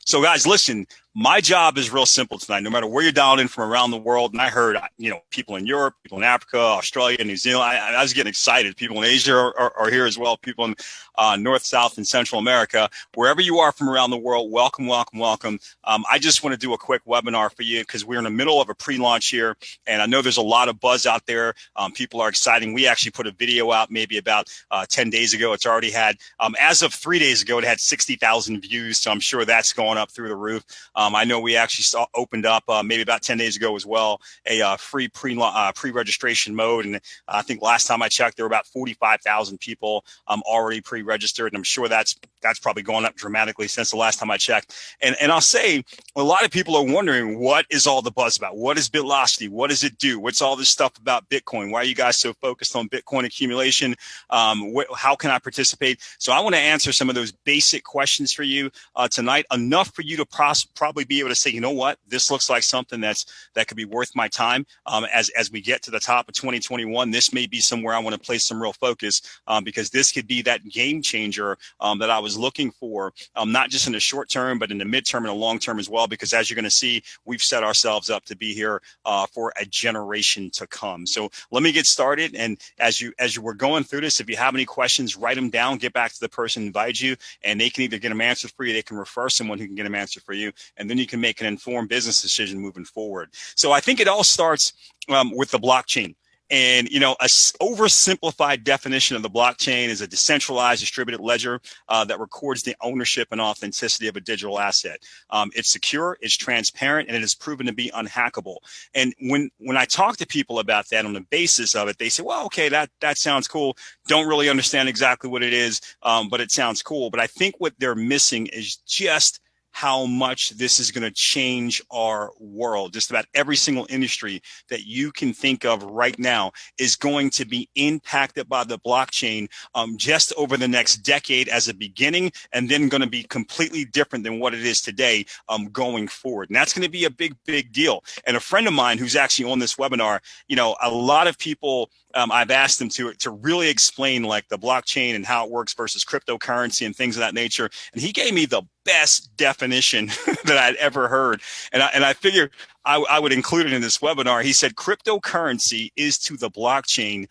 So guys, listen, my job is real simple tonight, no matter where you're dialed in from around the world. And I heard, people in Europe, people in Africa, Australia, New Zealand. I was getting excited. People in Asia are here as well. People in North, South, and Central America. Wherever you are from around the world, welcome, welcome, welcome. I just want to do a quick webinar for you because we're in the middle of a pre-launch here. And I know there's a lot of buzz out there. People are excited. We actually put a video out maybe about 10 days ago. It's already had, as of 3 days ago, it had 60,000 views. So I'm sure that's going up through the roof. I know we actually opened up maybe about 10 days ago as well, a free pre-registration mode. And I think last time I checked, there were about 45,000 people already pre-registered. And I'm sure that's probably gone up dramatically since the last time I checked. And I'll say a lot of people are wondering, what is all the buzz about? What is BitLocity? What does it do? What's all this stuff about Bitcoin? Why are you guys so focused on Bitcoin accumulation? How can I participate? So I want to answer some of those basic questions for you tonight, enough for you to probably be able to say, you know what, this looks like something that could be worth my time. As we get to the top of 2021, this may be somewhere I want to place some real focus because this could be that game changer that I was looking for, not just in the short term, but in the midterm and the long term as well. Because as you're going to see, we've set ourselves up to be here for a generation to come. So let me get started. And as you were going through this, if you have any questions, write them down, get back to the person who invited you, and they can either get them answered for you, they can refer someone who can get them answered for you, and then you can make an informed business decision moving forward. So I think it all starts with the blockchain. And, a oversimplified definition of the blockchain is a decentralized distributed ledger that records the ownership and authenticity of a digital asset. It's secure, it's transparent, and it is proven to be unhackable. And when I talk to people about that on the basis of it, they say, well, okay, that sounds cool. Don't really understand exactly what it is, but it sounds cool. But I think what they're missing is just how much this is going to change our world. Just about every single industry that you can think of right now is going to be impacted by the blockchain just over the next decade as a beginning, and then going to be completely different than what it is today going forward. And that's going to be a big, big deal. And a friend of mine who's actually on this webinar, a lot of people, I've asked them to really explain like the blockchain and how it works versus cryptocurrency and things of that nature. And he gave me the best definition that I'd ever heard. And I figured I would include it in this webinar. He said cryptocurrency is to the blockchain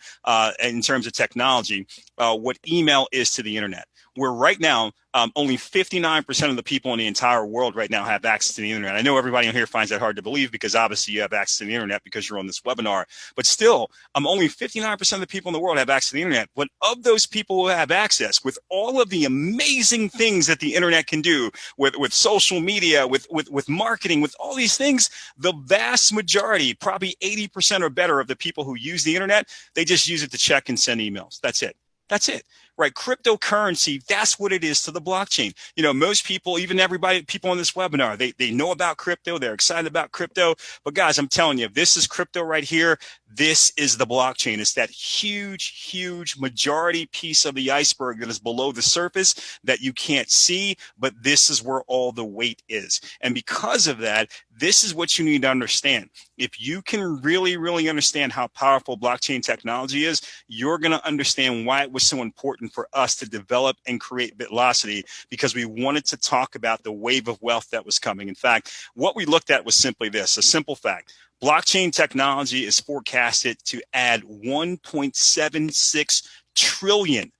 in terms of technology what email is to the internet. Where right now, only 59% of the people in the entire world right now have access to the internet. I know everybody on here finds that hard to believe because obviously you have access to the internet because you're on this webinar. But still, only 59% of the people in the world have access to the internet. But of those people who have access, with all of the amazing things that the internet can do, with social media, with marketing, with all these things, the vast majority, probably 80% or better of the people who use the internet, they just use it to check and send emails. That's it. That's it, right? Cryptocurrency, that's what it is to the blockchain. Most people, even people on this webinar, they know about crypto. They're excited about crypto. But guys, I'm telling you, if this is crypto right here, this is the blockchain. It's that huge, huge majority piece of the iceberg that is below the surface that you can't see, but this is where all the weight is. And because of that, this is what you need to understand. If you can really, really understand how powerful blockchain technology is, you're going to understand why it was so important for us to develop and create BitLocity, because we wanted to talk about the wave of wealth that was coming. In fact, what we looked at was simply this, a simple fact. Blockchain technology is forecasted to add 1.76 trillion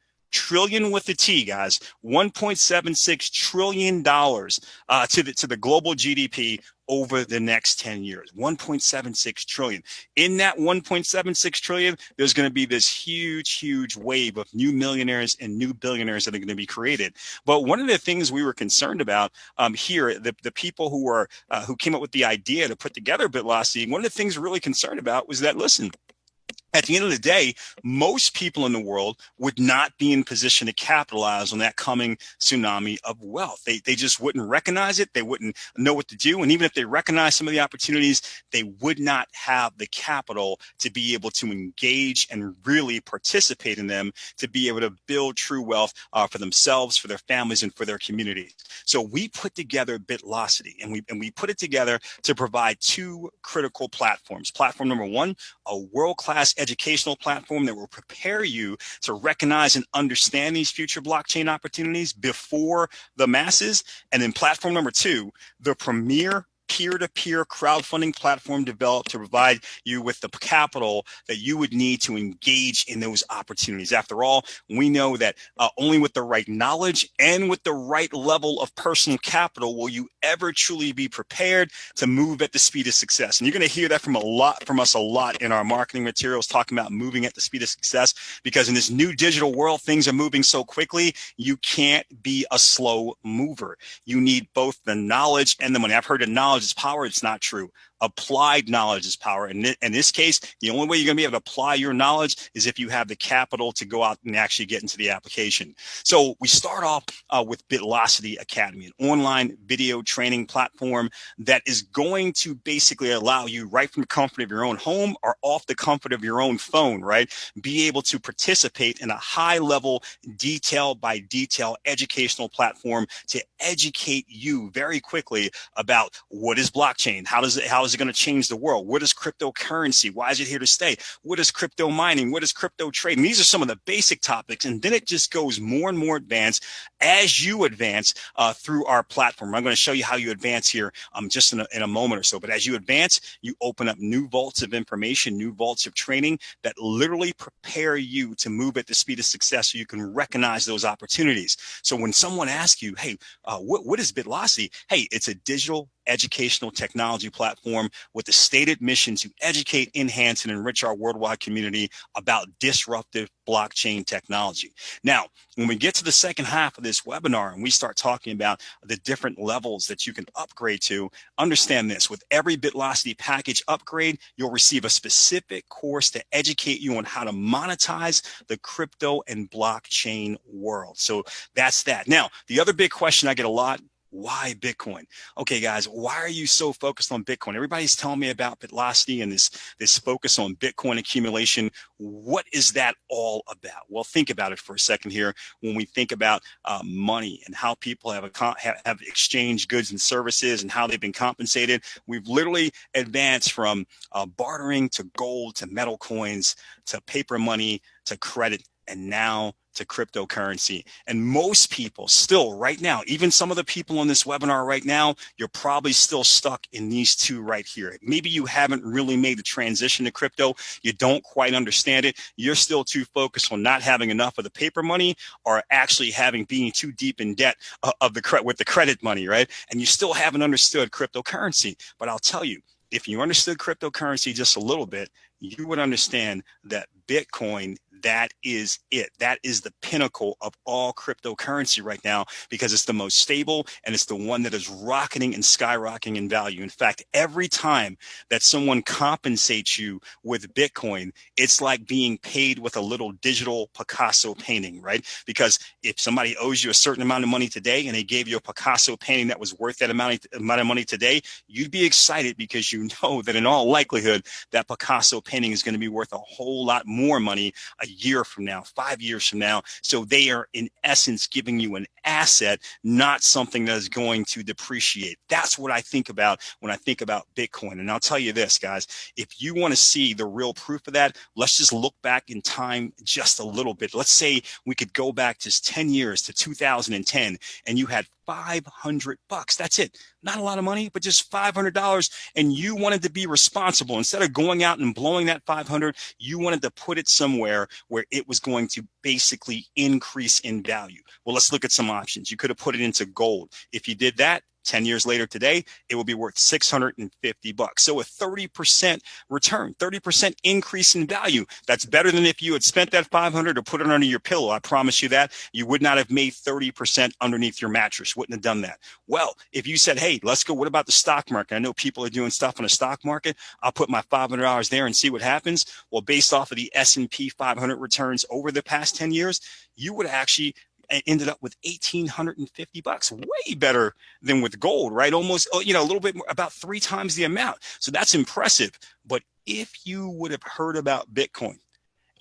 with a T, guys, $1.76 trillion to the global GDP over the next 10 years, 1.76 trillion. In that 1.76 trillion, there's going to be this huge, huge wave of new millionaires and new billionaires that are going to be created. But one of the things we were concerned about here, the people who came up with the idea to put together BitLocity, one of the things we're really concerned about was that, listen, at the end of the day, most people in the world would not be in position to capitalize on that coming tsunami of wealth. They just wouldn't recognize it. They wouldn't know what to do. And even if they recognize some of the opportunities, they would not have the capital to be able to engage and really participate in them, to be able to build true wealth for themselves, for their families, and for their communities. So we put together BitLocity, and we put it together to provide two critical platforms. Platform number one, a world-class educational platform that will prepare you to recognize and understand these future blockchain opportunities before the masses. And then platform number 2, the premier peer-to-peer crowdfunding platform developed to provide you with the capital that you would need to engage in those opportunities. After all, we know that only with the right knowledge and with the right level of personal capital will you ever truly be prepared to move at the speed of success. And you're going to hear that from us a lot in our marketing materials, talking about moving at the speed of success, because in this new digital world, things are moving so quickly, you can't be a slow mover. You need both the knowledge and the money. I've heard that knowledge is power. It's not true. Applied knowledge is power. And in this case, the only way you're going to be able to apply your knowledge is if you have the capital to go out and actually get into the application. So we start off with BitLocity Academy, an online video training platform that is going to basically allow you, right from the comfort of your own home or off the comfort of your own phone, right, be able to participate in a high level, detail by detail educational platform to educate you very quickly about what is blockchain, how is it going to change the world? What is cryptocurrency? Why is it here to stay? What is crypto mining? What is crypto trading? These are some of the basic topics. And then it just goes more and more advanced as you advance through our platform. I'm going to show you how you advance here just in a moment or so. But as you advance, you open up new vaults of information, new vaults of training that literally prepare you to move at the speed of success so you can recognize those opportunities. So when someone asks you, hey, what is BitLocity? Hey, it's a digital educational technology platform with the stated mission to educate, enhance, and enrich our worldwide community about disruptive blockchain technology. Now, when we get to the second half of this webinar and we start talking about the different levels that you can upgrade to, understand this: with every BitLocity package upgrade, you'll receive a specific course to educate you on how to monetize the crypto and blockchain world. So that's that. Now, the other big question I get a lot: why Bitcoin? Okay, guys, why are you so focused on Bitcoin? Everybody's telling me about BitLocity and this focus on Bitcoin accumulation. What is that all about? Well, think about it for a second here. When we think about money and how people have exchanged goods and services and how they've been compensated, we've literally advanced from bartering to gold to metal coins to paper money to credit, and now to cryptocurrency. And most people still right now, even some of the people on this webinar right now, you're probably still stuck in these two right here. Maybe you haven't really made the transition to crypto. You don't quite understand it. You're still too focused on not having enough of the paper money or actually being too deep in debt with the credit money, right? And you still haven't understood cryptocurrency. But I'll tell you, if you understood cryptocurrency just a little bit, you would understand that Bitcoin, that is it. That is the pinnacle of all cryptocurrency right now, because it's the most stable and it's the one that is rocketing and skyrocketing in value. In fact, every time that someone compensates you with Bitcoin, it's like being paid with a little digital Picasso painting, right? Because if somebody owes you a certain amount of money today and they gave you a Picasso painting that was worth that amount of money today, you'd be excited because you know that in all likelihood that Picasso painting is going to be worth a whole lot more money a year from now, 5 years from now. So they are in essence giving you an asset, not something that is going to depreciate. That's what I think about when I think about Bitcoin. And I'll tell you this, guys, if you want to see the real proof of that, let's just look back in time just a little bit. Let's say we could go back just 10 years to 2010 and you had $500. That's it. Not a lot of money, but just $500. And you wanted to be responsible. Instead of going out and blowing that $500, you wanted to put it somewhere where it was going to basically increase in value. Well, let's look at some options. You could have put it into gold. If you did that, 10 years later today, it will be worth $650. So a 30% return, 30% increase in value. That's better than if you had spent that $500 or put it under your pillow. I promise you that. You would not have made 30% underneath your mattress. Wouldn't have done that. Well, if you said, hey, let's go, what about the stock market? I know people are doing stuff on the stock market. I'll put my $500 there and see what happens. Well, based off of the S&P 500 returns over the past 10 years, you would actually ended up with $1,850, way better than with gold, right? Almost, a little bit more, about 3 times the amount. So that's impressive. But if you would have heard about Bitcoin,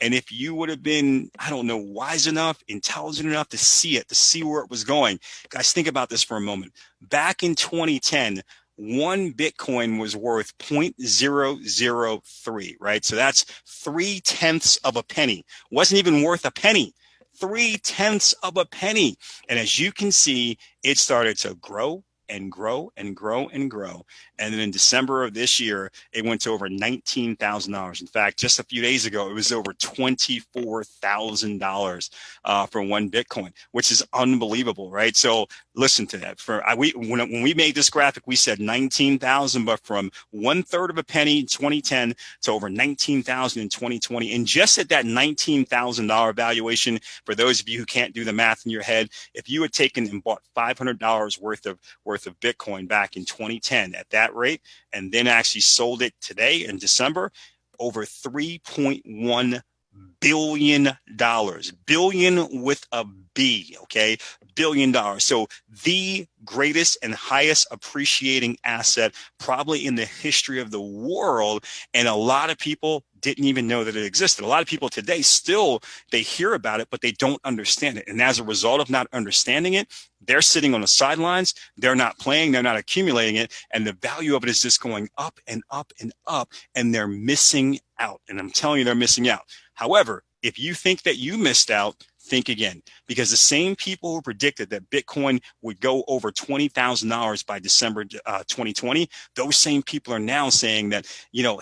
and if you would have been, wise enough, intelligent enough to see where it was going, guys, think about this for a moment. Back in 2010, one Bitcoin was worth 0.003, right? So that's 0.3 of a penny. Wasn't even worth a penny. 0.3 of a penny. And as you can see, it started to grow and grow and grow and grow. And then in December of this year, it went to over $19,000. In fact, just a few days ago, it was over $24,000 for one Bitcoin, which is unbelievable, right? So listen to that. When we made this graphic, we said 19,000, but from 1/3 of a penny in 2010 to over 19,000 in 2020. And just at that $19,000 valuation, for those of you who can't do the math in your head, if you had taken and bought $500 worth of Bitcoin back in 2010 at that rate, and then actually sold it today in December, over $3.1 billion, billion with a B, okay? $1 billion. So the greatest and highest appreciating asset probably in the history of the world. And a lot of people didn't even know that it existed. A lot of people today still, they hear about it, but they don't understand it. And as a result of not understanding it, they're sitting on the sidelines. They're not playing. They're not accumulating it. And the value of it is just going up and up and up. And they're missing out. And I'm telling you, they're missing out. However, if you think that you missed out, think again, because the same people who predicted that Bitcoin would go over $20,000 by December 2020, those same people are now saying that,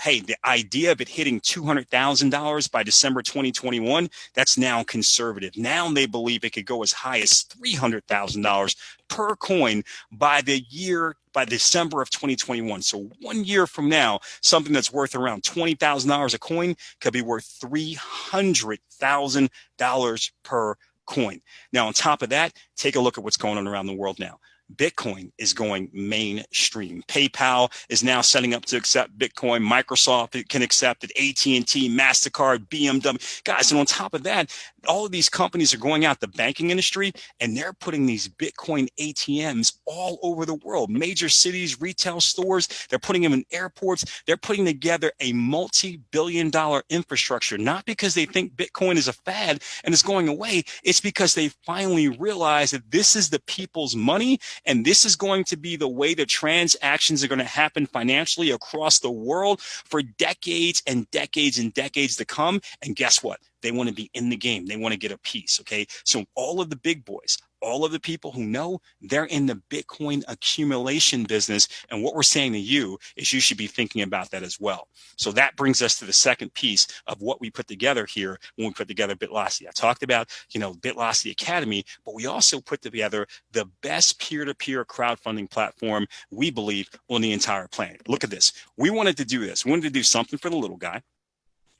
hey, the idea of it hitting $200,000 by December 2021, that's now conservative. Now they believe it could go as high as $300,000 per coin by December of 2021. So 1 year from now, something that's worth around $20,000 a coin could be worth $300,000 per coin. Now, on top of that, take a look at what's going on around the world now. Bitcoin is going mainstream. PayPal is now setting up to accept Bitcoin. Microsoft can accept it. AT&T, MasterCard, BMW. Guys, and on top of that, all of these companies are going out the banking industry, and they're putting these Bitcoin ATMs all over the world. Major cities, retail stores, they're putting them in airports. They're putting together a multi-billion-dollar infrastructure, not because they think Bitcoin is a fad and it's going away. It's because they finally realize that this is the people's money, and this is going to be the way that transactions are going to happen financially across the world for decades and decades and decades to come. And guess what? They want to be in the game. They want to get a piece, okay? So all of the big boys, all of the people who know, they're in the Bitcoin accumulation business. And what we're saying to you is you should be thinking about that as well. So that brings us to the second piece of what we put together here when we put together BitLocity. I talked about, BitLocity Academy, but we also put together the best peer-to-peer crowdfunding platform we believe on the entire planet. Look at this. We wanted to do this. We wanted to do something for the little guy.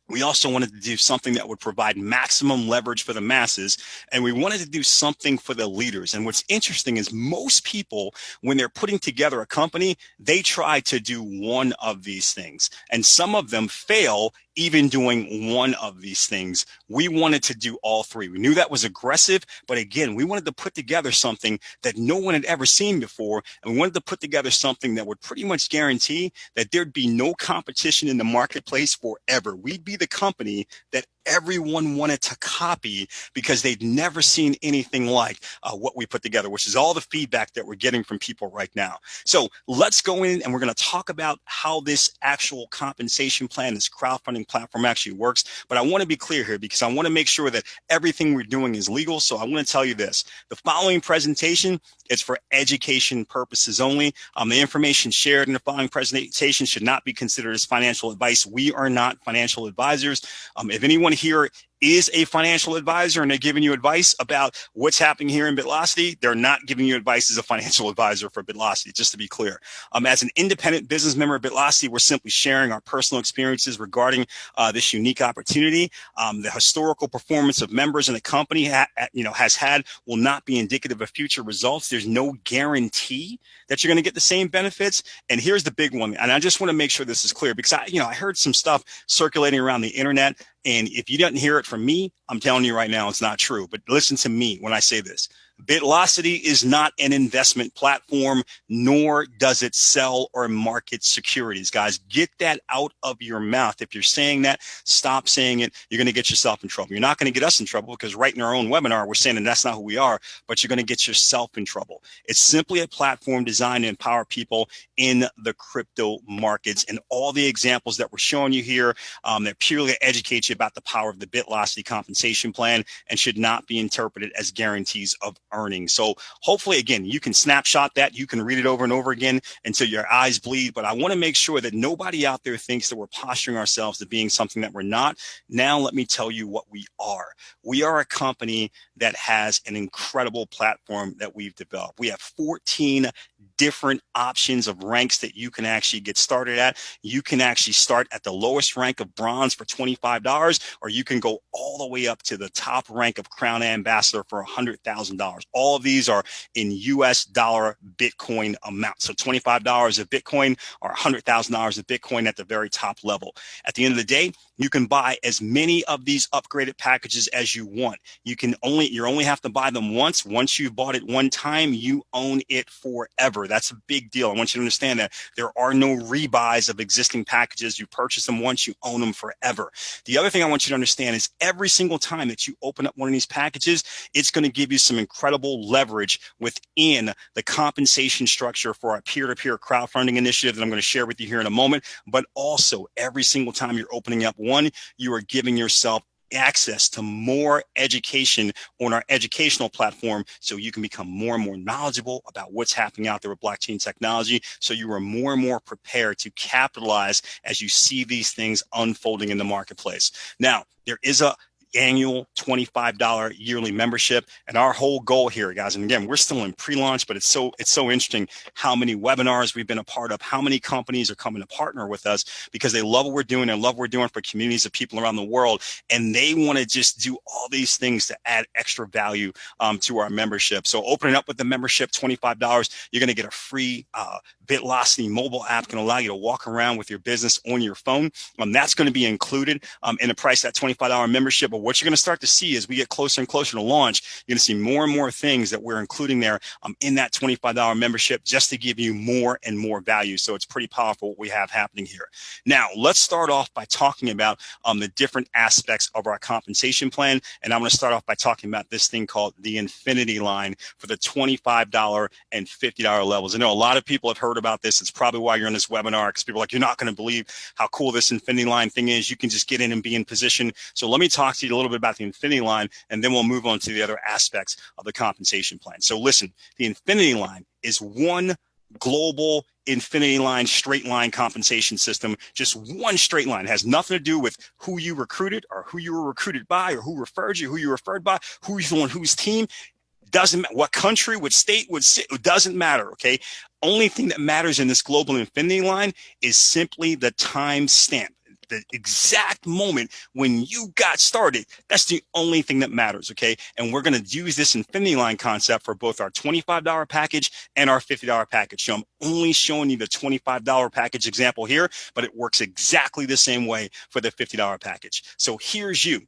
We also wanted to do something that would provide maximum leverage for the masses, and we wanted to do something for the leaders. And what's interesting is most people, when they're putting together a company, they try to do one of these things, and some of them fail even doing one of these things. We wanted to do all three. We knew that was aggressive, but again, we wanted to put together something that no one had ever seen before, and we wanted to put together something that would pretty much guarantee that there'd be no competition in the marketplace forever. We'd be the company that everyone wanted to copy because they'd never seen anything like what we put together, which is all the feedback that we're getting from people right now. So let's go in and we're going to talk about how this actual compensation plan, this crowdfunding platform actually works. But I want to be clear here because I want to make sure that everything we're doing is legal. So I want to tell you this. The following presentation is for education purposes only. The information shared in the following presentation should not be considered as financial advice. We are not financial advisors. If anyone here is a financial advisor and they're giving you advice about what's happening here in BitLocity, they're not giving you advice as a financial advisor for BitLocity, just to be clear. As an independent business member of BitLocity, we're simply sharing our personal experiences regarding this unique opportunity. The historical performance of members in the company has had will not be indicative of future results. There's no guarantee that you're going to get the same benefits. And here's the big one. And I just want to make sure this is clear because I heard some stuff circulating around the internet. And if you didn't hear it from me, I'm telling you right now, it's not true. But listen to me when I say this. BitLocity is not an investment platform, nor does it sell or market securities. Guys, get that out of your mouth. If you're saying that, stop saying it. You're going to get yourself in trouble. You're not going to get us in trouble because right in our own webinar, we're saying that that's not who we are, but you're going to get yourself in trouble. It's simply a platform designed to empower people in the crypto markets. And all the examples that we're showing you here that purely educate you about the power of the BitLocity compensation plan and should not be interpreted as guarantees of earnings. So hopefully, again, you can snapshot that. You can read it over and over again until your eyes bleed. But I want to make sure that nobody out there thinks that we're posturing ourselves to being something that we're not. Now, let me tell you what we are. We are a company that has an incredible platform that we've developed. We have 14 different options of ranks that you can actually get started at. You can actually start at the lowest rank of bronze for $25, or you can go all the way up to the top rank of Crown Ambassador for $100,000. All of these are in US dollar Bitcoin amount. So $25 of Bitcoin or $100,000 of Bitcoin at the very top level. At the end of the day, you can buy as many of these upgraded packages as you want. You only have to buy them once. Once you've bought it one time, you own it forever. That's a big deal. I want you to understand that there are no rebuys of existing packages. You purchase them once, you own them forever. The other thing I want you to understand is every single time that you open up one of these packages, it's going to give you some incredible leverage within the compensation structure for our peer-to-peer crowdfunding initiative that I'm going to share with you here in a moment. But also every single time you're opening up one, you are giving yourself access to more education on our educational platform so you can become more and more knowledgeable about what's happening out there with blockchain technology, so you are more and more prepared to capitalize as you see these things unfolding in the marketplace. Now, there is a annual $25 yearly membership, and our whole goal here, guys, and again, we're still in pre-launch, but it's so interesting how many webinars we've been a part of, how many companies are coming to partner with us because they love what we're doing and love what we're doing for communities of people around the world, and they want to just do all these things to add extra value to our membership. So opening up with the membership, $25, you're going to get a free BitLocity mobile app, can allow you to walk around with your business on your phone. That's going to be included in the price of that $25 membership. But what you're going to start to see as we get closer and closer to launch, you're going to see more and more things that we're including there in that $25 membership just to give you more and more value. So it's pretty powerful what we have happening here. Now, let's start off by talking about the different aspects of our compensation plan. And I'm going to start off by talking about this thing called the Infinity line for the $25 and $50 levels. I know a lot of people have heard about this. It's probably why you're in this webinar, because people are like, you're not going to believe how cool this Infinity line thing is. You can just get in and be in position. So let me talk to you a little bit about the Infinity line, and then we'll move on to the other aspects of the compensation plan. So listen, the Infinity line is one global Infinity line, straight line compensation system, just one straight line. It has nothing to do with who you recruited or who you were recruited by or who referred you, who you referred by, who's on whose team. Doesn't matter what country, what state, what city, it doesn't matter, okay? Only thing that matters in this global Infinity line is simply the time stamp. The exact moment when you got started, that's the only thing that matters, okay? And we're going to use this Infinity line concept for both our $25 package and our $50 package. So I'm only showing you the $25 package example here, but it works exactly the same way for the $50 package. So here's you.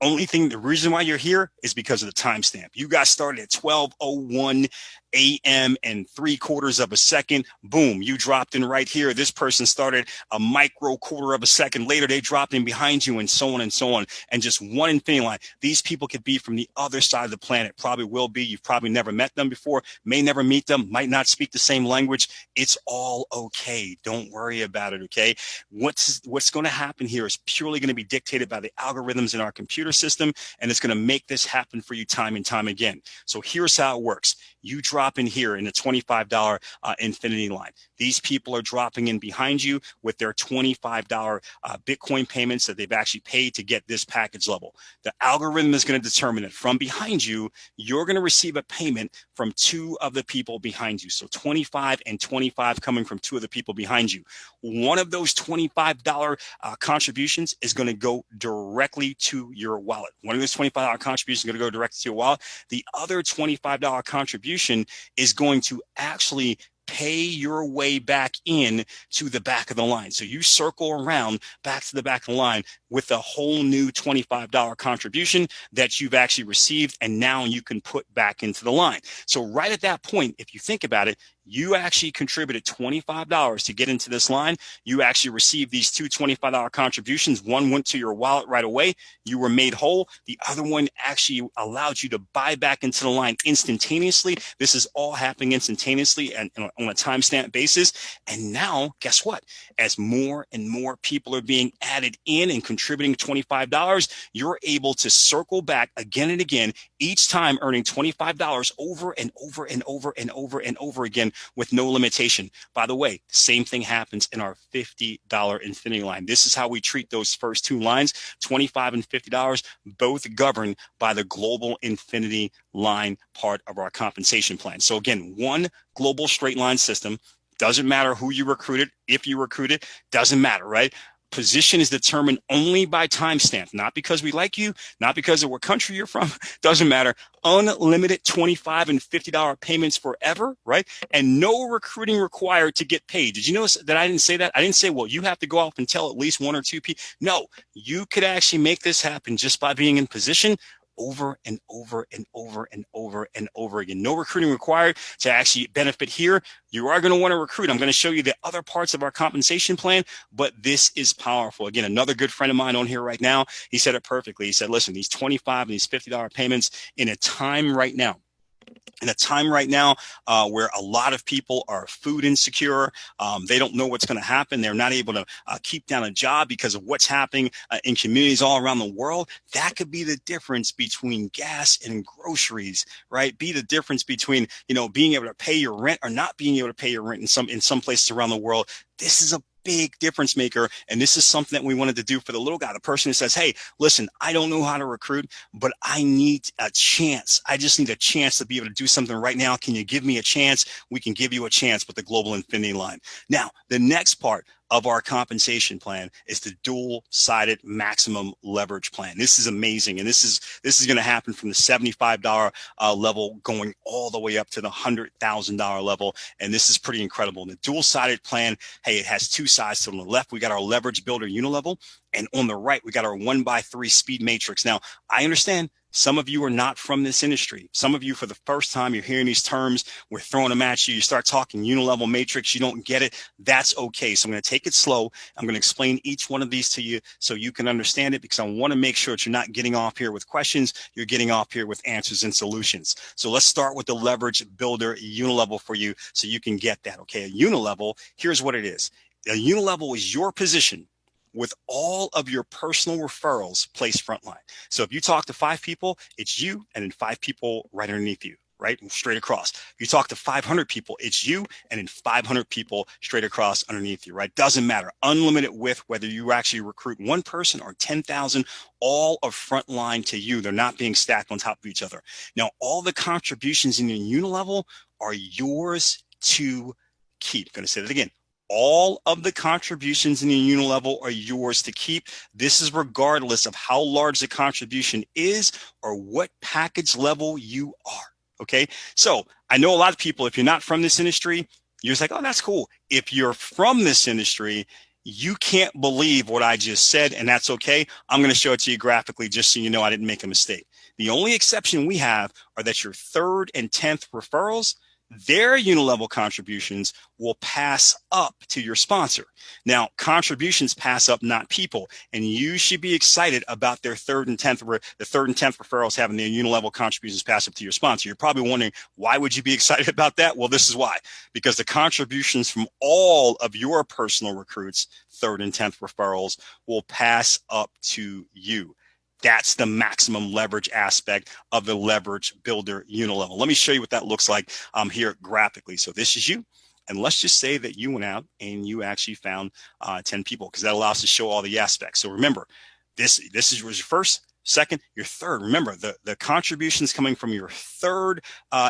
The reason why you're here is because of the timestamp. You got started at 12:01 a.m. and 3/4 of a second. Boom, you dropped in right here. This person started a micro quarter of a second later. They dropped in behind you, and so on and so on. And just one Infinity line. These people could be from the other side of the planet. Probably will be. You've probably never met them before. May never meet them. Might not speak the same language. It's all okay. Don't worry about it, okay? What's going to happen here is purely going to be dictated by the algorithms in our computer system, and it's going to make this happen for you time and time again. So here's how it works. You drop in here in the $25 Infinity line. These people are dropping in behind you with their $25 Bitcoin payments that they've actually paid to get this package level. The algorithm is going to determine that from behind you, you're going to receive a payment from two of the people behind you. So 25 and 25 coming from two of the people behind you. One of those $25 contributions is going to go directly to your wallet. One of those $25 contributions is going to go directly to your wallet. The other $25 contribution is going to actually pay your way back in to the back of the line. So you circle around back to the back of the line with a whole new $25 contribution that you've actually received, and now you can put back into the line. So right at that point, if you think about it, you actually contributed $25 to get into this line. You actually received these two $25 contributions. One went to your wallet right away. You were made whole. The other one actually allowed you to buy back into the line instantaneously. This is all happening instantaneously and on a timestamp basis. And now, guess what? As more and more people are being added in and contributing $25, you're able to circle back again and again, each time earning $25 over and over and over and over and over again with no limitation. By the way, same thing happens in our $50 infinity line. This is how we treat those first two lines, $25 and $50, both governed by the global infinity line part of our compensation plan. So again, one global straight line system. Doesn't matter who you recruited, if you recruited, doesn't matter, right? Position is determined only by timestamp, not because we like you, not because of what country you're from, doesn't matter. Unlimited $25 and $50 payments forever, right? And no recruiting required to get paid. Did you notice that I didn't say that? I didn't say, well, you have to go off and tell at least one or two people. No, you could actually make this happen just by being in position over and over and over and over and over again. No recruiting required to actually benefit here. You are going to want to recruit. I'm going to show you the other parts of our compensation plan, but this is powerful. Again, another good friend of mine on here right now, he said it perfectly. He said, listen, these $25 and these $50 payments in a time right now where a lot of people are food insecure. They don't know what's going to happen. They're not able to keep down a job because of what's happening in communities all around the world. That could be the difference between gas and groceries, right? Be the difference between, being able to pay your rent or not being able to pay your rent in some places around the world. This is a big difference maker. And this is something that we wanted to do for the little guy, the person who says, hey, listen, I don't know how to recruit, but I need a chance. I just need a chance to be able to do something right now. Can you give me a chance? We can give you a chance with the Global Infinity line. Now, the next part of our compensation plan is the dual-sided maximum leverage plan. This is amazing, and this is going to happen from the $75 level going all the way up to the $100,000 level, and this is pretty incredible. And the dual-sided plan, hey, it has two sides. So on the left, we got our leverage builder unilevel, and on the right, we got our 1x3 speed matrix. Now, I understand some of you are not from this industry. Some of you, for the first time, you're hearing these terms. We're throwing them at you. You start talking unilevel matrix. You don't get it. That's okay. So I'm going to take it slow. I'm going to explain each one of these to you so you can understand it, because I want to make sure that you're not getting off here with questions. You're getting off here with answers and solutions. So let's start with the leverage builder unilevel for you so you can get that. Okay. A unilevel, here's what it is. A unilevel is your position with all of your personal referrals placed frontline. So if you talk to 5 people, it's you and then 5 people right underneath you, right? Straight across. If you talk to 500 people, it's you and then 500 people straight across underneath you, right? Doesn't matter. Unlimited width, whether you actually recruit one person or 10,000, all are frontline to you. They're not being stacked on top of each other. Now, all the contributions in your unilevel are yours to keep. I'm going to say that again. All of the contributions in the unilevel are yours to keep. This is regardless of how large the contribution is or what package level you are. Okay. So I know a lot of people, if you're not from this industry, you're just like, oh, that's cool. If you're from this industry, you can't believe what I just said, and that's okay. I'm going to show it to you graphically just so you know I didn't make a mistake. The only exception we have are that your 3rd and 10th referrals, their unilevel contributions will pass up to your sponsor. Now, contributions pass up, not people, and you should be excited about their 3rd and 10th referrals having their unilevel contributions pass up to your sponsor. You're probably wondering, why would you be excited about that? Well, this is why. Because the contributions from all of your personal recruits, 3rd and 10th referrals, will pass up to you. That's the maximum leverage aspect of the leverage builder unilevel. Let me show you what that looks like here graphically. So this is you. And let's just say that you went out and you actually found 10 people, because that allows us to show all the aspects. So remember, this was your first, second, your third. Remember, the contributions coming from your 3rd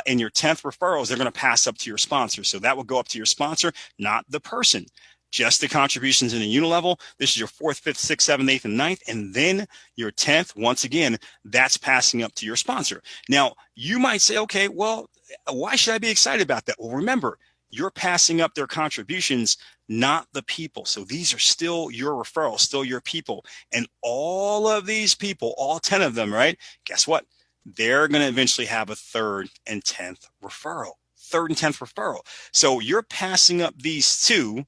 and your 10th referrals, they're going to pass up to your sponsor. So that will go up to your sponsor, not the person. Just the contributions in the unilevel. This is your 4th, 5th, 6th, 7th, 8th, and 9th. And then your 10th, once again, that's passing up to your sponsor. Now, you might say, okay, well, why should I be excited about that? Well, remember, you're passing up their contributions, not the people. So these are still your referrals, still your people. And all of these people, all 10 of them, right? Guess what? They're going to eventually have a third and 10th referral. Third and 10th referral. So you're passing up these two,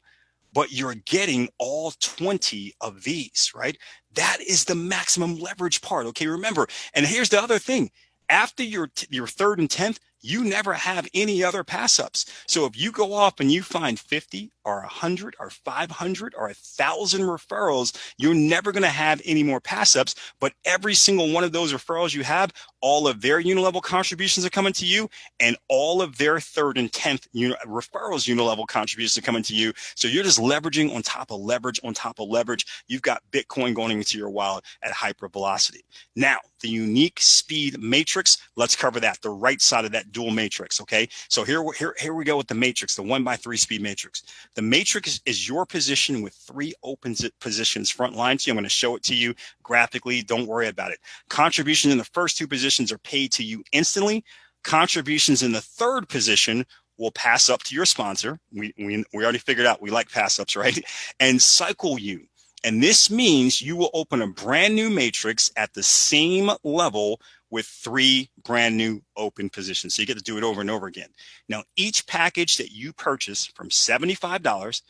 but you're getting all 20 of these, right? That is the maximum leverage part. Okay, remember. And here's the other thing. After your third and 10th, you never have any other pass ups. So if you go off and you find 50 or 100 or 500 or 1,000 referrals, you're never going to have any more pass ups. But every single one of those referrals you have, all of their unilevel contributions are coming to you, and all of their third and 10th referrals unilevel contributions are coming to you. So you're just leveraging on top of leverage on top of leverage. You've got Bitcoin going into your wallet at hyper velocity. Now, the unique speed matrix, let's cover that, the right side of that dual matrix. Okay, so here we go with the matrix, the 1x3 speed matrix. The matrix is your position with 3 open positions front line to you. I'm going to show it to you graphically. Don't worry about it. Contributions in the first 2 positions are paid to you instantly. Contributions in the third position will pass up to your sponsor. We already figured out we like pass ups, right? And cycle you. And this means you will open a brand new matrix at the same level with 3 brand new open positions. So you get to do it over and over again. Now, each package that you purchase from $75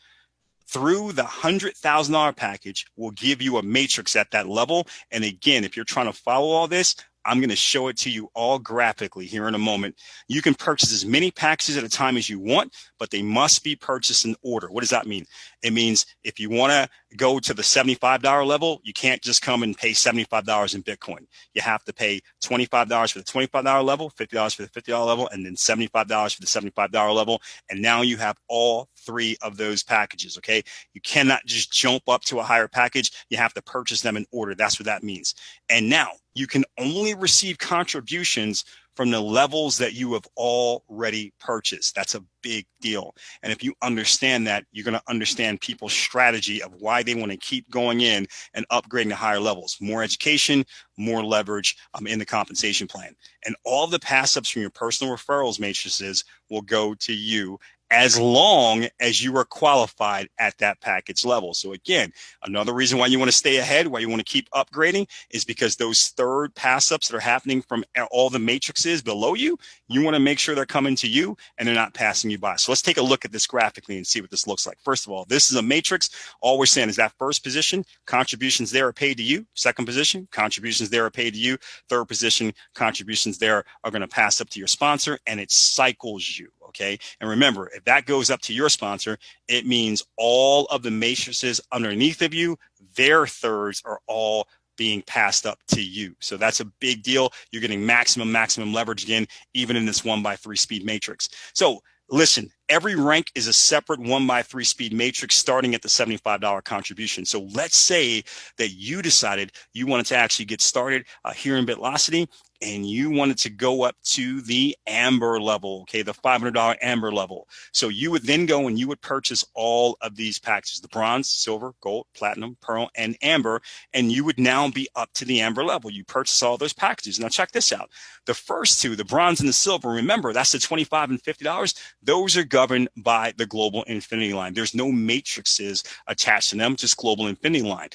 through the $100,000 package will give you a matrix at that level. And again, if you're trying to follow all this, I'm going to show it to you all graphically here in a moment. You can purchase as many packages at a time as you want, but they must be purchased in order. What does that mean? It means if you want to go to the $75 level, you can't just come and pay $75 in Bitcoin. You have to pay $25 for the $25 level, $50 for the $50 level, and then $75 for the $75 level. And now you have all 3 of those packages, okay? You cannot just jump up to a higher package. You have to purchase them in order. That's what that means. And now you can only receive contributions from the levels that you have already purchased. That's a big deal. And if you understand that, you're going to understand people's strategy of why they want to keep going in and upgrading to higher levels. More education, more leverage in the compensation plan. And all the pass ups from your personal referrals matrices will go to you as long as you are qualified at that package level. So again, another reason why you want to stay ahead, why you want to keep upgrading, is because those third pass ups that are happening from all the matrices below you, you want to make sure they're coming to you and they're not passing you by. So let's take a look at this graphically and see what this looks like. First of all, this is a matrix. All we're saying is that first position, contributions there are paid to you. Second position, contributions there are paid to you. Third position, contributions there are going to pass up to your sponsor, and it cycles you. Okay. And remember, if that goes up to your sponsor, it means all of the matrices underneath of you, their thirds are all being passed up to you. So that's a big deal. You're getting maximum leverage again, even in this 1x3 speed matrix. So listen, every rank is a separate 1x3 speed matrix starting at the $75 contribution. So let's say that you decided you wanted to actually get started here in BitLocity, and you wanted to go up to the amber level, okay, the $500 amber level. So you would then go and you would purchase all of these packages, the bronze, silver, gold, platinum, pearl, and amber, and you would now be up to the amber level. You purchase all those packages. Now check this out. The first 2, the bronze and the silver, remember, that's the $25 and $50. Those are governed by the global infinity line. There's no matrices attached to them, just global infinity line.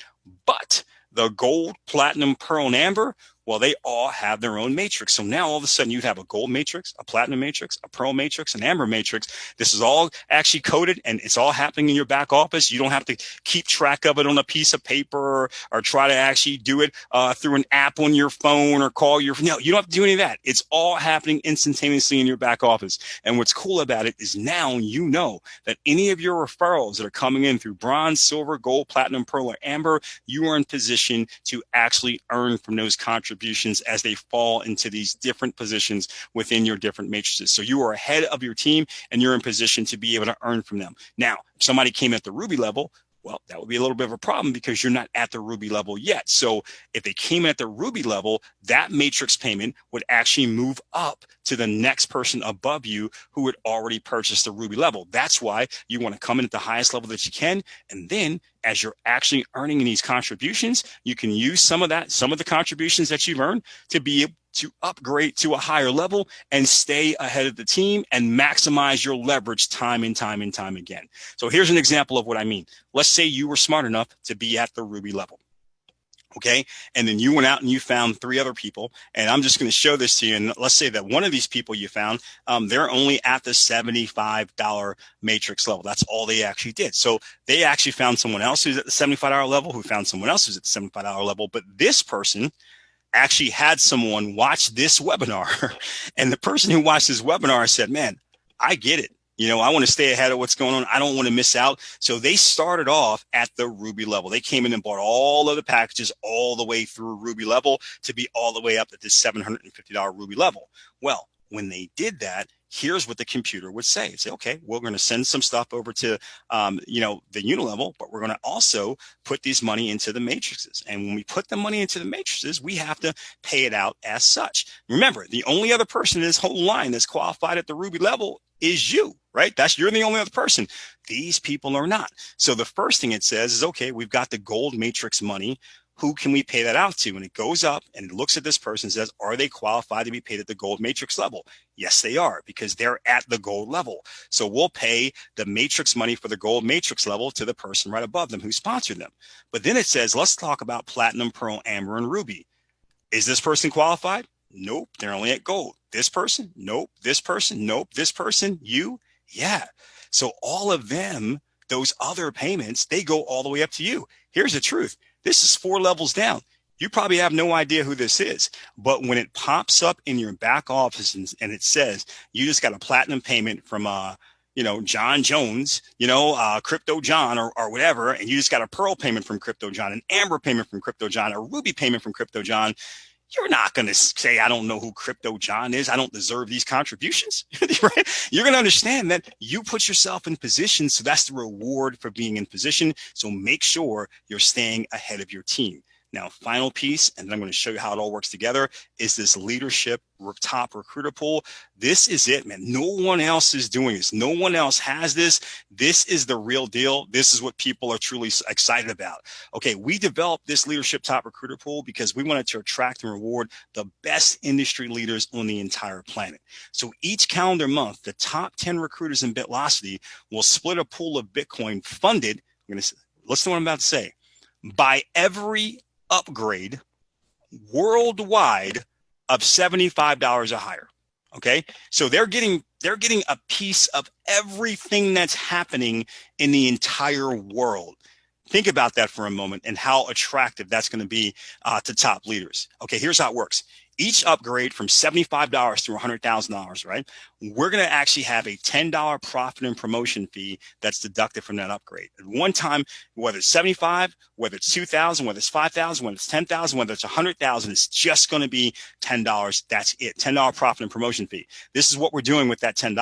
But the gold, platinum, pearl, and amber, well, they all have their own matrix. So now all of a sudden you'd have a gold matrix, a platinum matrix, a pearl matrix, an amber matrix. This is all actually coded, and it's all happening in your back office. You don't have to keep track of it on a piece of paper or try to actually do it through an app on your phone or call your, no, you don't have to do any of that. It's all happening instantaneously in your back office. And what's cool about it is now you know that any of your referrals that are coming in through bronze, silver, gold, platinum, pearl, or amber, you are in position to actually earn from those contributions as they fall into these different positions within your different matrices. So you are ahead of your team and you're in position to be able to earn from them. Now, if somebody came at the Ruby level, well, that would be a little bit of a problem because you're not at the Ruby level yet. So if they came at the Ruby level, that matrix payment would actually move up to the next person above you who had already purchased the Ruby level. That's why you want to come in at the highest level that you can. And then as you're actually earning these contributions, you can use some of the contributions that you've earned to be to upgrade to a higher level and stay ahead of the team and maximize your leverage time and time and time again. So here's an example of what I mean. Let's say you were smart enough to be at the Ruby level. Okay. And then you went out and you found 3 other people. And I'm just going to show this to you. And let's say that one of these people you found, they're only at the $75 matrix level. That's all they actually did. So they actually found someone else who's at the $75 level, who found someone else who's at the $75 level. But this person actually had someone watch this webinar. And the person who watched this webinar said, man, I get it. I want to stay ahead of what's going on. I don't want to miss out. So they started off at the Ruby level. They came in and bought all of the packages all the way through Ruby level to be all the way up at this $750 Ruby level. Well, when they did that, here's what the computer would say. It's okay, we're going to send some stuff over to, the unilevel, but we're going to also put this money into the matrices. And when we put the money into the matrices, we have to pay it out as such. Remember, the only other person in this whole line that's qualified at the Ruby level is you, right? You're the only other person. These people are not. So the first thing it says is, okay, we've got the gold matrix money. Who can we pay that out to? And it goes up and it looks at this person and says, are they qualified to be paid at the gold matrix level? Yes, they are, because they're at the gold level. So we'll pay the matrix money for the gold matrix level to the person right above them who sponsored them. But then it says, let's talk about platinum, pearl, amber, and ruby. Is this person qualified? Nope, they're only at gold. This person? Nope. This person? Nope. This person? You? Yeah. So all of them, those other payments, they go all the way up to you. Here's the truth. This is 4 levels down. You probably have no idea who this is, but when it pops up in your back office and it says you just got a platinum payment from John Jones, Crypto John or whatever, and you just got a pearl payment from Crypto John, an amber payment from Crypto John, a ruby payment from Crypto John, you're not going to say, I don't know who Crypto John is. I don't deserve these contributions. Right? You're going to understand that you put yourself in position. So that's the reward for being in position. So make sure you're staying ahead of your team. Now, final piece, and then I'm going to show you how it all works together, is this leadership top recruiter pool. This is it, man. No one else is doing this. No one else has this. This is the real deal. This is what people are truly excited about. Okay, we developed this leadership top recruiter pool because we wanted to attract and reward the best industry leaders on the entire planet. So each calendar month, the top 10 recruiters in BitLocity will split a pool of Bitcoin funded. Listen to what I'm about to say. By every upgrade worldwide of $75 or higher. Okay. So they're getting a piece of everything that's happening in the entire world. Think about that for a moment and how attractive that's going to be to top leaders. Okay. Here's how it works. Each upgrade from $75 through $100,000, right? We're going to actually have a $10 profit and promotion fee that's deducted from that upgrade. At one time, whether it's 75, whether it's 2,000, whether it's 5,000, whether it's 10,000, whether it's 100,000, it's just going to be $10. That's it. $10 profit and promotion fee. This is what we're doing with that $10.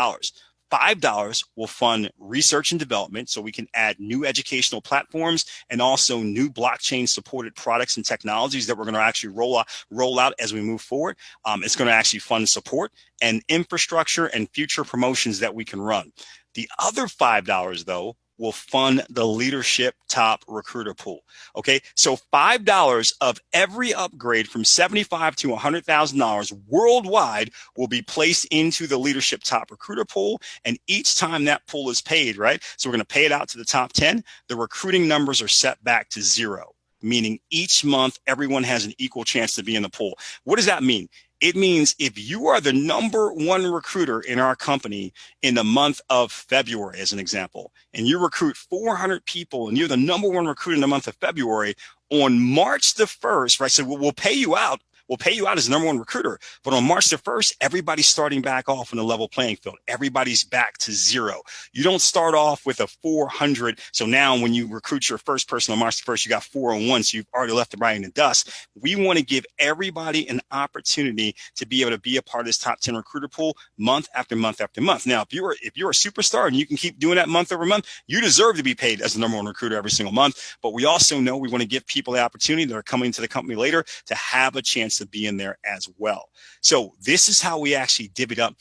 $5 will fund research and development so we can add new educational platforms and also new blockchain supported products and technologies that we're going to actually roll out as we move forward. It's going to actually fund support and infrastructure and future promotions that we can run. The other $5, though, will fund the leadership top recruiter pool. Okay, so $5 of every upgrade from $75 to $100,000 worldwide will be placed into the leadership top recruiter pool. And each time that pool is paid, right? So we're going to pay it out to the top 10. The recruiting numbers are set back to 0, meaning each month everyone has an equal chance to be in the pool. What does that mean? It means if you are the number 1 recruiter in our company in the month of February, as an example, and you recruit 400 people and you're the number 1 recruiter in the month of February, on March the 1st, right? So we'll pay you out. We'll pay you out as the number 1 recruiter. But on March the 1st, everybody's starting back off in a level playing field. Everybody's back to 0. You don't start off with a 400. So now when you recruit your first person on March the 1st, you got 401. So you've already left the bride in the dust. We want to give everybody an opportunity to be able to be a part of this top 10 recruiter pool month after month after month. Now, if you're a superstar and you can keep doing that month over month, you deserve to be paid as the number 1 recruiter every single month. But we also know we want to give people the opportunity that are coming to the company later to have a chance to be in there as well. So this is how we actually divvied up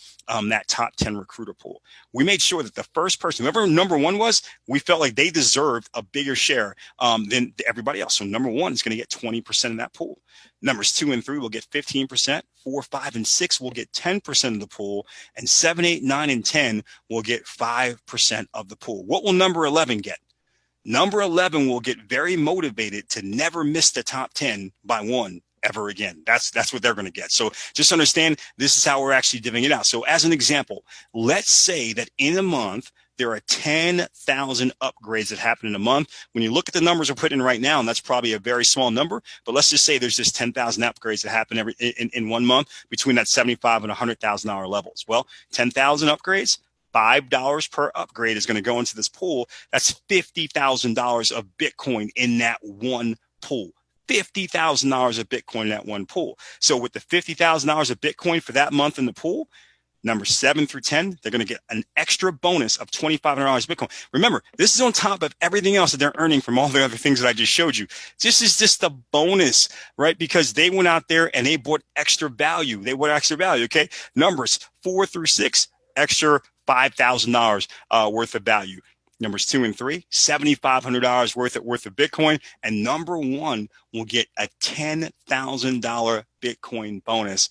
that top 10 recruiter pool. We made sure that the first person, whoever number one was, we felt like they deserved a bigger share than everybody else. So number one is going to get 20% of that pool. Numbers 2 and 3 will get 15%. 4, 5, and 6 will get 10% of the pool. And 7, 8, 9, and 10 will get 5% of the pool. What will number 11 get? Number 11 will get very motivated to never miss the top 10 by one ever again. That's what they're going to get. So just understand this is how we're actually divvying it out. So as an example, let's say that in a month, there are 10,000 upgrades that happen in a month. When you look at the numbers we're putting in right now, and that's probably a very small number, but let's just say there's just 10,000 upgrades that happen in 1 month between that $75,000 and $100,000 levels. Well, 10,000 upgrades, $5 per upgrade is going to go into this pool. That's $50,000 of Bitcoin in that one pool. $50,000 of Bitcoin in that one pool. So with the $50,000 of Bitcoin for that month in the pool, numbers 7 through 10, they're going to get an extra bonus of $2,500 Bitcoin. Remember, this is on top of everything else that they're earning from all the other things that I just showed you. This is just a bonus, right? Because they went out there and they bought extra value. Okay? Numbers 4 through 6, extra $5,000 worth of value. Numbers 2 and 3, $7,500 worth of Bitcoin. And number 1 will get a $10,000 Bitcoin bonus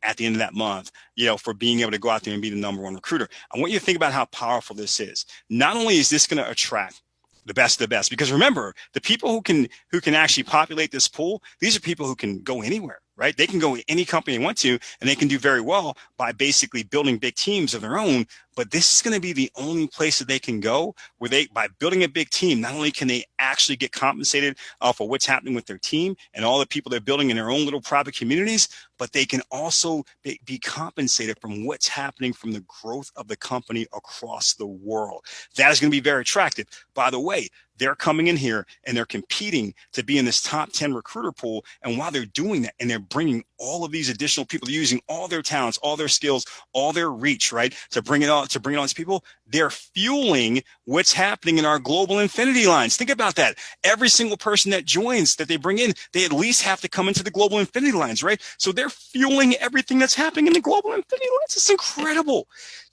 at the end of that month, for being able to go out there and be the number 1 recruiter. I want you to think about how powerful this is. Not only is this going to attract the best of the best, because remember, the people who can actually populate this pool, these are people who can go anywhere, right? They can go any company they want to, and they can do very well by basically building big teams of their own. But this is going to be the only place that they can go where by building a big team, not only can they actually get compensated for what's happening with their team and all the people they're building in their own little private communities, but they can also be compensated from what's happening from the growth of the company across the world. That is going to be very attractive. By the way, they're coming in here and they're competing to be in this top 10 recruiter pool. And while they're doing that and they're bringing all of these additional people, they're using all their talents, all their skills, all their reach, right, to bring all these people, they're fueling what's happening in our global infinity lines. Think about that. Every single person that joins, that they bring in, they at least have to come into the global infinity lines, right? So they're fueling everything that's happening in the global infinity lines. It's incredible.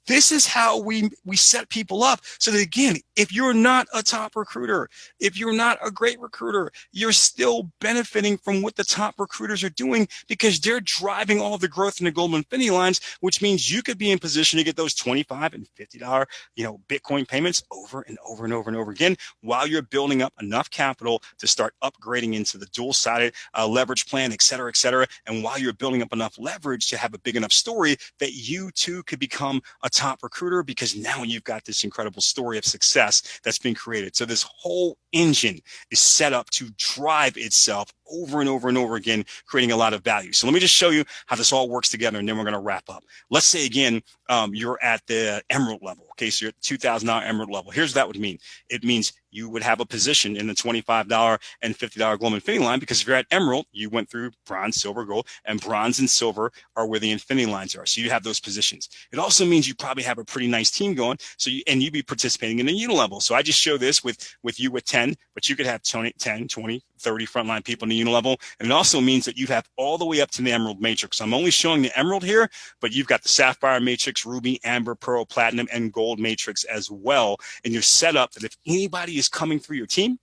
This is how we set people up so that, again, if you're not a top recruiter, if you're not a great recruiter, you're still benefiting from what the top recruiters are doing because they're driving all the growth in the global infinity lines, which means you could be in position to get those $25 and $50, Bitcoin payments over and over and over and over again while you're building up enough capital to start upgrading into the dual-sided leverage plan, et cetera, and while you're building up enough leverage to have a big enough story that you too could become a top recruiter, because now you've got this incredible story of success that's been created. So this whole engine is set up to drive itself over and over and over again, creating a lot of value. So let me just show you how this all works together, and then we're going to wrap up. Let's say, again, you're at the emerald level. Okay, so you're at $2,000 emerald level. Here's what that would mean. It means you would have a position in the $25 and $50 global infinity line, because if you're at emerald, you went through bronze, silver, gold, and bronze and silver are where the infinity lines are. So you have those positions. It also means you probably have a pretty nice team going. So you'd be participating in the unilevel. So I just show this with you with 10, but you could have 10, 20, 30 frontline people in the unilevel. And it also means that you have all the way up to the emerald matrix. I'm only showing the emerald here, but you've got the sapphire matrix, ruby, amber, pearl, platinum, and gold matrix as well. And you're set up that if anybody is coming through your team,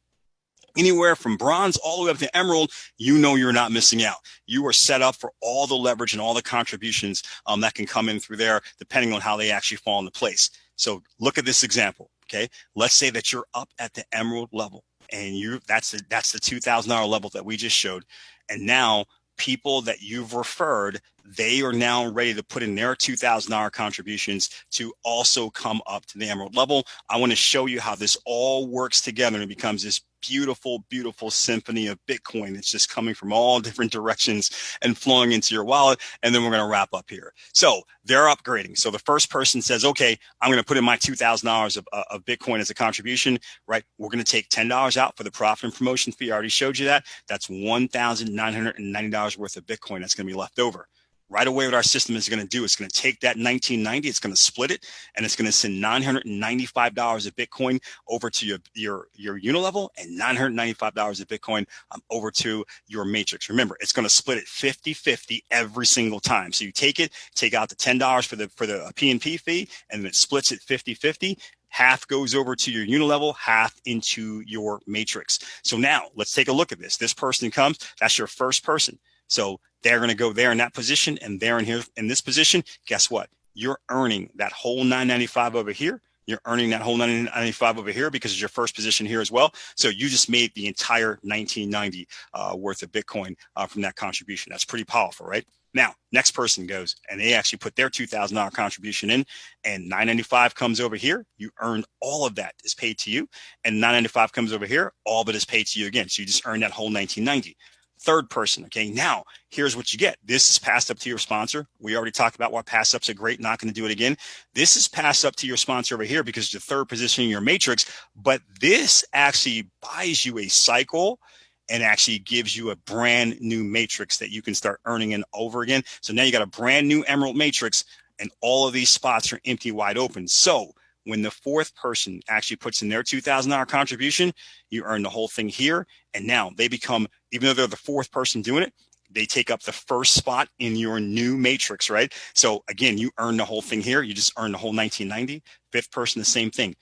anywhere from bronze all the way up to emerald, you're not missing out. You are set up for all the leverage and all the contributions that can come in through there, depending on how they actually fall into place. So look at this example. Okay, let's say that you're up at the emerald level, and that's the $2,000 level that we just showed, and now people that you've referred, they are now ready to put in their $2,000 contributions to also come up to the emerald level. I want to show you how this all works together and it becomes this beautiful, beautiful symphony of Bitcoin that's just coming from all different directions and flowing into your wallet. And then we're going to wrap up here. So they're upgrading. So the first person says, okay, I'm going to put in my $2,000 of Bitcoin as a contribution, right? We're going to take $10 out for the profit and promotion fee. I already showed you that. That's $1,990 worth of Bitcoin that's going to be left over. right away, what our system is going to do, it's going to take that 1990, it's going to split it, and it's going to send $995 of Bitcoin over to your unilevel, and $995 of Bitcoin over to your matrix. Remember, it's going to split it 50-50 every single time. So you take out the $10 for the P&P fee, and then it splits it 50-50. Half goes over to your unilevel, half into your matrix. So now let's take a look at this. This person comes, that's your first person. So they're going to go there in that position, and they're in here in this position. Guess what? You're earning that whole $995 over here. You're earning that whole $995 over here because it's your first position here as well. So you just made the entire $1990 worth of Bitcoin from that contribution. That's pretty powerful, right? Now, next person goes, and they actually put their $2,000 contribution in, and $995 comes over here. You earned all of that is paid to you, and $995 comes over here. All of it is paid to you again. So you just earned that whole $1990. Third person. Okay, now here's what you get. This is passed up to your sponsor. We already talked about why pass ups are great. Not going to do it again. This is passed up to your sponsor over here because it's the third position in your matrix. But this actually buys you a cycle and actually gives you a brand new matrix that you can start earning in over again. So now you got a brand new emerald matrix, and all of these spots are empty, wide open. So when the fourth person actually puts in their $2,000 contribution, you earn the whole thing here. And now they become, even though they're the fourth person doing it, they take up the first spot in your new matrix, right? So again, you earn the whole thing here. You just earn the whole 1990. Fifth person, the same thing.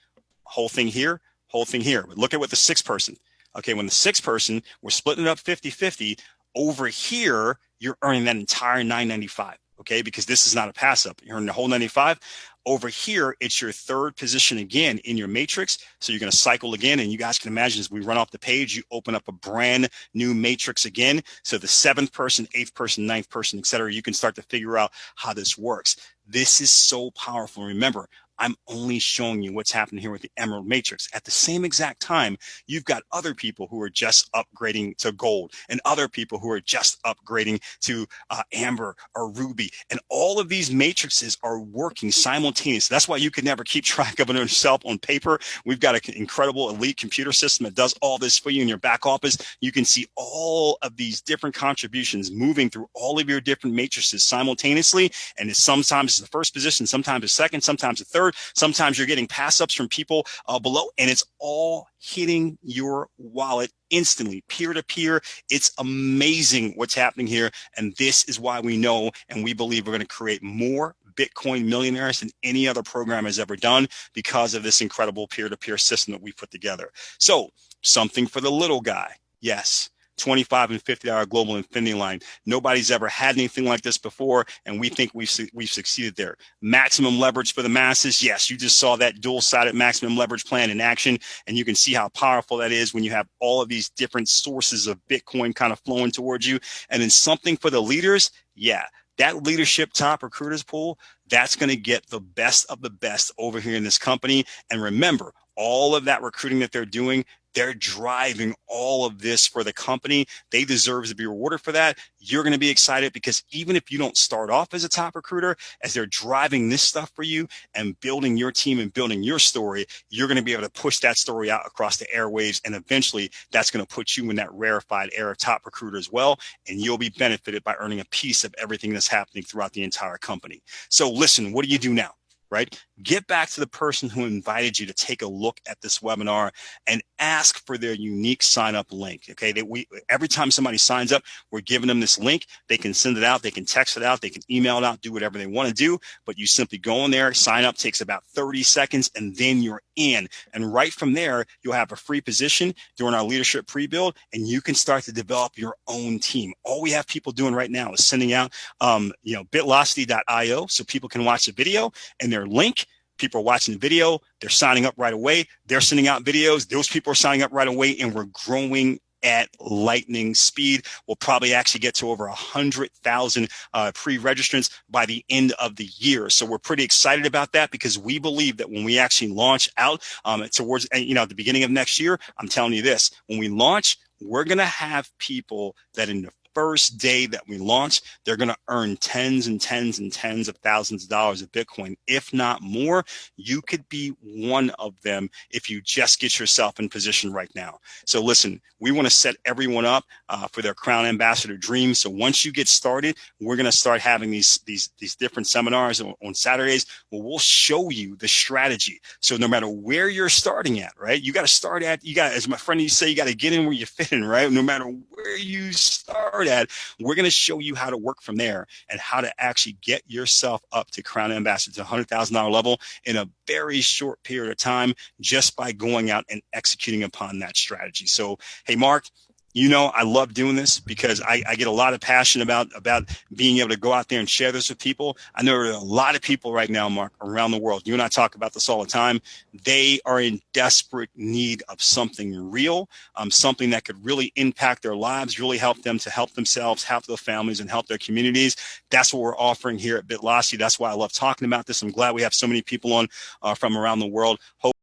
Whole thing here, whole thing here. But look at what the sixth person. Okay, when the sixth person, we're splitting it up 50-50. Over here, you're earning that entire 995. Okay, because this is not a pass up. You're earning the whole 95. Over here, it's your third position again in your matrix. So you're going to cycle again. And you guys can imagine as we run off the page, you open up a brand new matrix again. So the seventh person, eighth person, ninth person, et cetera, you can start to figure out how this works. This is so powerful. Remember, I'm only showing you what's happening here with the Emerald Matrix. At the same exact time, you've got other people who are just upgrading to gold, and other people who are just upgrading to Amber or Ruby. And all of these matrices are working simultaneously. That's why you can never keep track of it yourself on paper. We've got an incredible elite computer system that does all this for you in your back office. You can see all of these different contributions moving through all of your different matrices simultaneously. And it's sometimes the first position, sometimes the second, sometimes the third. Sometimes you're getting pass ups from people below, and it's all hitting your wallet instantly, peer to peer. It's amazing what's happening here. And this is why we know and we believe we're going to create more Bitcoin millionaires than any other program has ever done because of this incredible peer to peer system that we put together. So something for the little guy. Yes. $25 and $50 global infinity line. Nobody's ever had anything like this before, and we think we've succeeded there. Maximum leverage for the masses. Yes, you just saw that dual-sided maximum leverage plan in action, and you can see how powerful that is when you have all of these different sources of Bitcoin kind of flowing towards you. And then something for the leaders. Yeah, that leadership top recruiters pool, that's going to get the best of the best over here in this company. And remember, all of that recruiting that they're doing, they're driving all of this for the company. They deserve to be rewarded for that. You're going to be excited because even if you don't start off as a top recruiter, as they're driving this stuff for you and building your team and building your story, you're going to be able to push that story out across the airwaves. And eventually that's going to put you in that rarefied air of top recruiter as well. And you'll be benefited by earning a piece of everything that's happening throughout the entire company. So listen, what do you do now? Right? Get back to the person who invited you to take a look at this webinar and ask for their unique sign-up link. Okay, every time somebody signs up, we're giving them this link. They can send it out, they can text it out, they can email it out, do whatever they want to do. But you simply go in there, sign up, takes about 30 seconds, and then you're in. And right from there, you'll have a free position during our leadership pre-build, and you can start to develop your own team. All we have people doing right now is sending out, BitLocity.io so people can watch the video, and their link. People are watching the video. They're signing up right away. They're sending out videos. Those people are signing up right away, and we're growing at lightning speed. We'll probably actually get to over 100,000 pre-registrants by the end of the year. So we're pretty excited about that because we believe that when we actually launch out towards, at the beginning of next year, I'm telling you this, when we launch, we're going to have people that first day that we launch, they're going to earn tens and tens and tens of thousands of dollars of Bitcoin, if not more. You could be one of them if you just get yourself in position right now. So listen, we want to set everyone up for their Crown Ambassador dream. So once you get started, we're going to start having these different seminars on Saturdays where we'll show you the strategy. So no matter where you're starting at, right? You got to start at, as my friend used to say, you got to get in where you fit in, right? No matter where you start at, we're going to show you how to work from there and how to actually get yourself up to Crown Ambassador to $100,000 level in a very short period of time, just by going out and executing upon that strategy. So, hey, Mark, I love doing this because I get a lot of passion about being able to go out there and share this with people. I know there are a lot of people right now, Mark, around the world. You and I talk about this all the time. They are in desperate need of something real, something that could really impact their lives, really help them to help themselves, help their families, and help their communities. That's what we're offering here at BitLocity. That's why I love talking about this. I'm glad we have so many people on from around the world.